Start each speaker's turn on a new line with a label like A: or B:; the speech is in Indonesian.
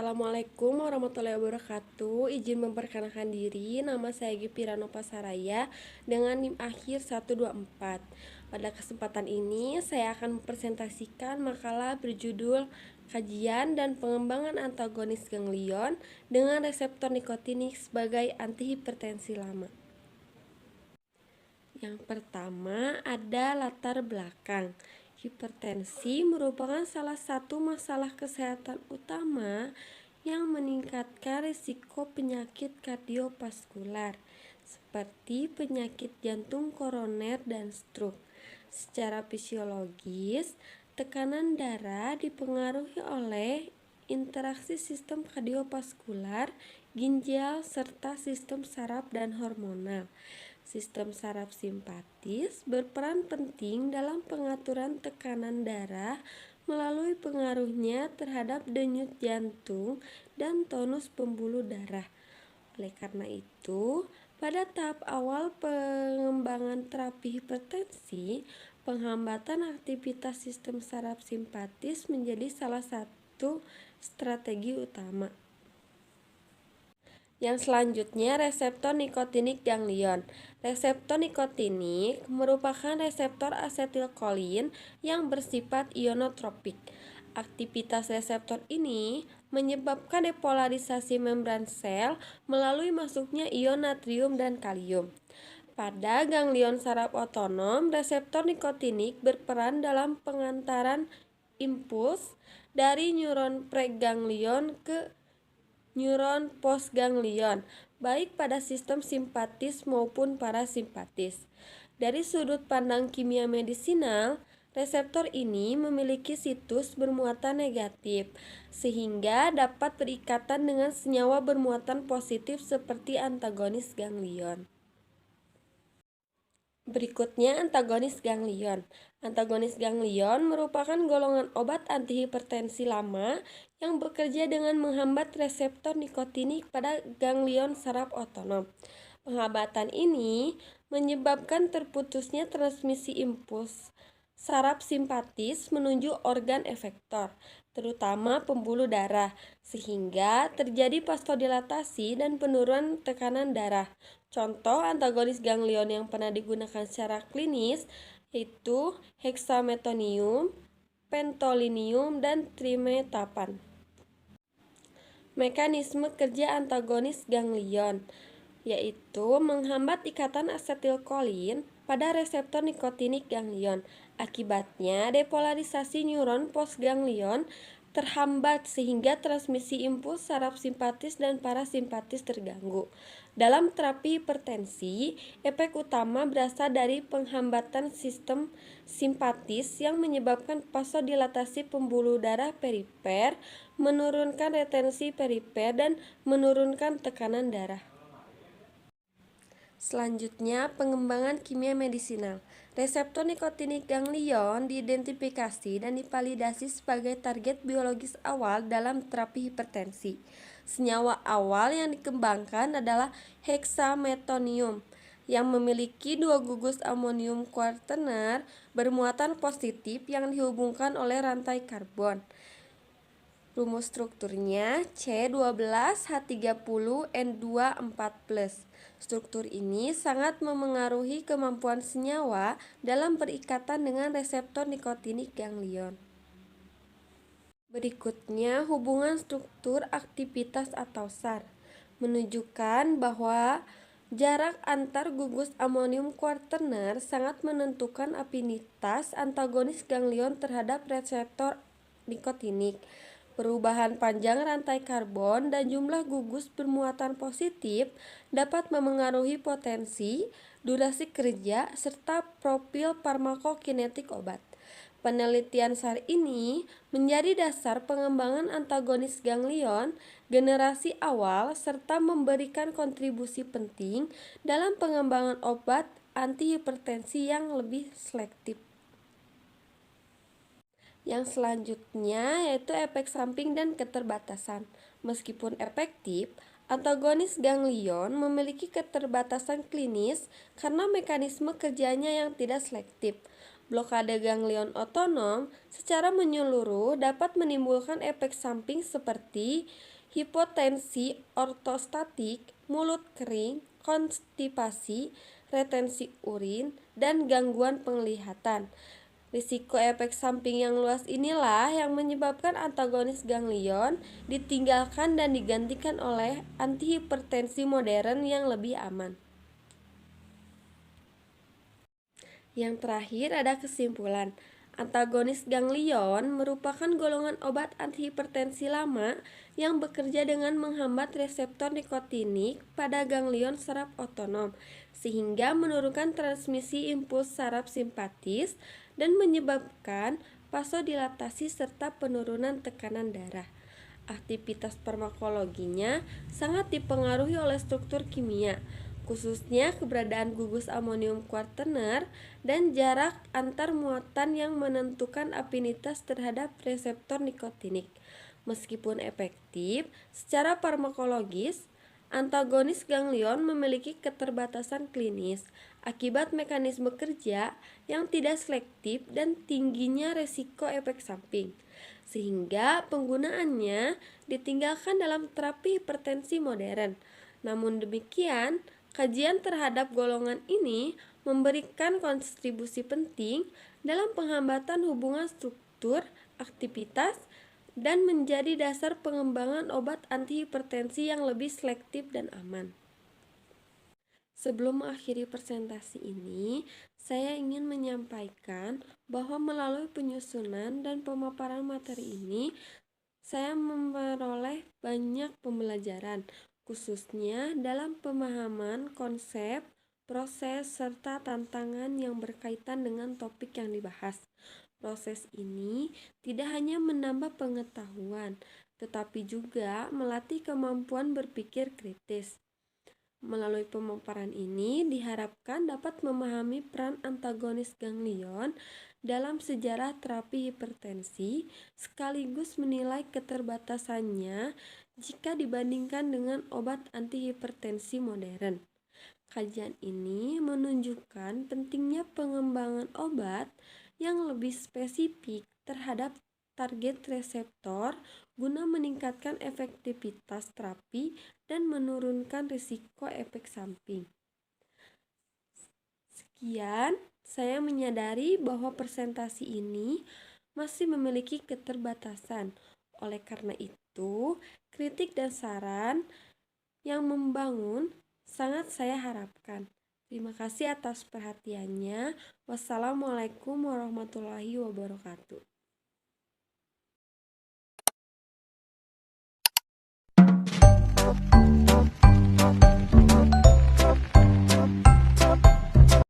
A: Assalamualaikum warahmatullahi wabarakatuh. Izin memperkenalkan diri, nama saya Gipirano Pasaraya dengan NIM akhir 124. Pada kesempatan ini, saya akan mempresentasikan makalah berjudul Kajian dan Pengembangan Antagonis Ganglion dengan Reseptor Nikotinik sebagai Antihipertensi Lama. Yang pertama ada latar belakang. Hipertensi merupakan salah satu masalah kesehatan utama yang meningkatkan risiko penyakit kardiovaskular seperti penyakit jantung koroner dan stroke. Secara fisiologis, tekanan darah dipengaruhi oleh interaksi sistem kardiovaskular, ginjal, serta sistem saraf dan hormonal. Sistem saraf simpatis berperan penting dalam pengaturan tekanan darah melalui pengaruhnya terhadap denyut jantung dan tonus pembuluh darah. Oleh karena itu, pada tahap awal pengembangan terapi hipertensi, penghambatan aktivitas sistem saraf simpatis menjadi salah satu strategi utama. Yang selanjutnya, reseptor nikotinik ganglion. Reseptor nikotinik merupakan reseptor asetilkolin yang bersifat ionotropik. Aktivitas reseptor ini menyebabkan depolarisasi membran sel melalui masuknya ion natrium dan kalium. Pada ganglion saraf otonom, reseptor nikotinik berperan dalam pengantaran impuls dari neuron preganglion ke neuron postganglion, baik pada sistem simpatis maupun parasimpatis. Dari sudut pandang kimia medisinal, reseptor ini memiliki situs bermuatan negatif, sehingga dapat berikatan dengan senyawa bermuatan positif seperti antagonis ganglion. Berikutnya antagonis ganglion. Antagonis ganglion merupakan golongan obat antihipertensi lama yang bekerja dengan menghambat reseptor nikotinik pada ganglion saraf otonom. Penghambatan ini menyebabkan terputusnya transmisi impuls saraf simpatis menuju organ efektor, terutama pembuluh darah, sehingga terjadi vasodilatasi dan penurunan tekanan darah. Contoh antagonis ganglion yang pernah digunakan secara klinis yaitu hexametonium, pentolinium, dan trimetapan. Mekanisme kerja antagonis ganglion yaitu menghambat ikatan asetilkolin pada reseptor nikotinik ganglion. Akibatnya, depolarisasi neuron postganglion terhambat sehingga transmisi impuls saraf simpatis dan parasimpatis terganggu. Dalam terapi hipertensi, efek utama berasal dari penghambatan sistem simpatis yang menyebabkan vasodilatasi pembuluh darah perifer, menurunkan retensi perifer, dan menurunkan tekanan darah. Selanjutnya, pengembangan kimia medisinal. Reseptor nikotinik ganglion diidentifikasi dan divalidasi sebagai target biologis awal dalam terapi hipertensi. Senyawa awal yang dikembangkan adalah hexametonium yang memiliki dua gugus amonium kuartener bermuatan positif yang dihubungkan oleh rantai karbon. Rumus strukturnya C12H30N24+. Struktur ini sangat memengaruhi kemampuan senyawa dalam berikatan dengan reseptor nikotinik ganglion. Berikutnya, hubungan struktur aktivitas atau SAR menunjukkan bahwa jarak antar gugus amonium kuartener sangat menentukan afinitas antagonis ganglion terhadap reseptor nikotinik. Perubahan panjang rantai karbon dan jumlah gugus bermuatan positif dapat memengaruhi potensi, durasi kerja, serta profil farmakokinetik obat. Penelitian SAR ini menjadi dasar pengembangan antagonis ganglion generasi awal serta memberikan kontribusi penting dalam pengembangan obat antihipertensi yang lebih selektif. Yang selanjutnya yaitu efek samping dan keterbatasan. Meskipun efektif, antagonis ganglion memiliki keterbatasan klinis karena mekanisme kerjanya yang tidak selektif. Blokade ganglion otonom secara menyeluruh dapat menimbulkan efek samping seperti hipotensi ortostatik, mulut kering, konstipasi, retensi urin, dan gangguan penglihatan. Risiko efek samping yang luas inilah yang menyebabkan antagonis ganglion ditinggalkan dan digantikan oleh antihipertensi modern yang lebih aman. Yang terakhir ada kesimpulan. Antagonis ganglion merupakan golongan obat antihipertensi lama yang bekerja dengan menghambat reseptor nikotinik pada ganglion saraf otonom, sehingga menurunkan transmisi impuls saraf simpatis dan menyebabkan vasodilatasi serta penurunan tekanan darah. Aktivitas farmakologinya sangat dipengaruhi oleh struktur kimia, khususnya keberadaan gugus amonium kuartener dan jarak antar muatan yang menentukan afinitas terhadap reseptor nikotinik. Meskipun efektif secara farmakologis, antagonis ganglion memiliki keterbatasan klinis akibat mekanisme kerja yang tidak selektif dan tingginya resiko efek samping, sehingga penggunaannya ditinggalkan dalam terapi hipertensi modern. Namun demikian, kajian terhadap golongan ini memberikan kontribusi penting dalam penghambatan hubungan struktur, aktivitas, dan menjadi dasar pengembangan obat antihipertensi yang lebih selektif dan aman. Sebelum mengakhiri presentasi ini, saya ingin menyampaikan bahwa melalui penyusunan dan pemaparan materi ini, saya memperoleh banyak pembelajaran, khususnya dalam pemahaman konsep, proses, serta tantangan yang berkaitan dengan topik yang dibahas. Proses ini tidak hanya menambah pengetahuan, tetapi juga melatih kemampuan berpikir kritis. Melalui pemaparan ini diharapkan dapat memahami peran antagonis ganglion dalam sejarah terapi hipertensi, sekaligus menilai keterbatasannya jika dibandingkan dengan obat antihipertensi modern. Kajian ini menunjukkan pentingnya pengembangan obat yang lebih spesifik terhadap target reseptor guna meningkatkan efektivitas terapi dan menurunkan risiko efek samping. Sekian, saya menyadari bahwa presentasi ini masih memiliki keterbatasan. Oleh karena itu, kritik dan saran yang membangun sangat saya harapkan. Terima kasih atas perhatiannya. Wassalamualaikum warahmatullahi wabarakatuh.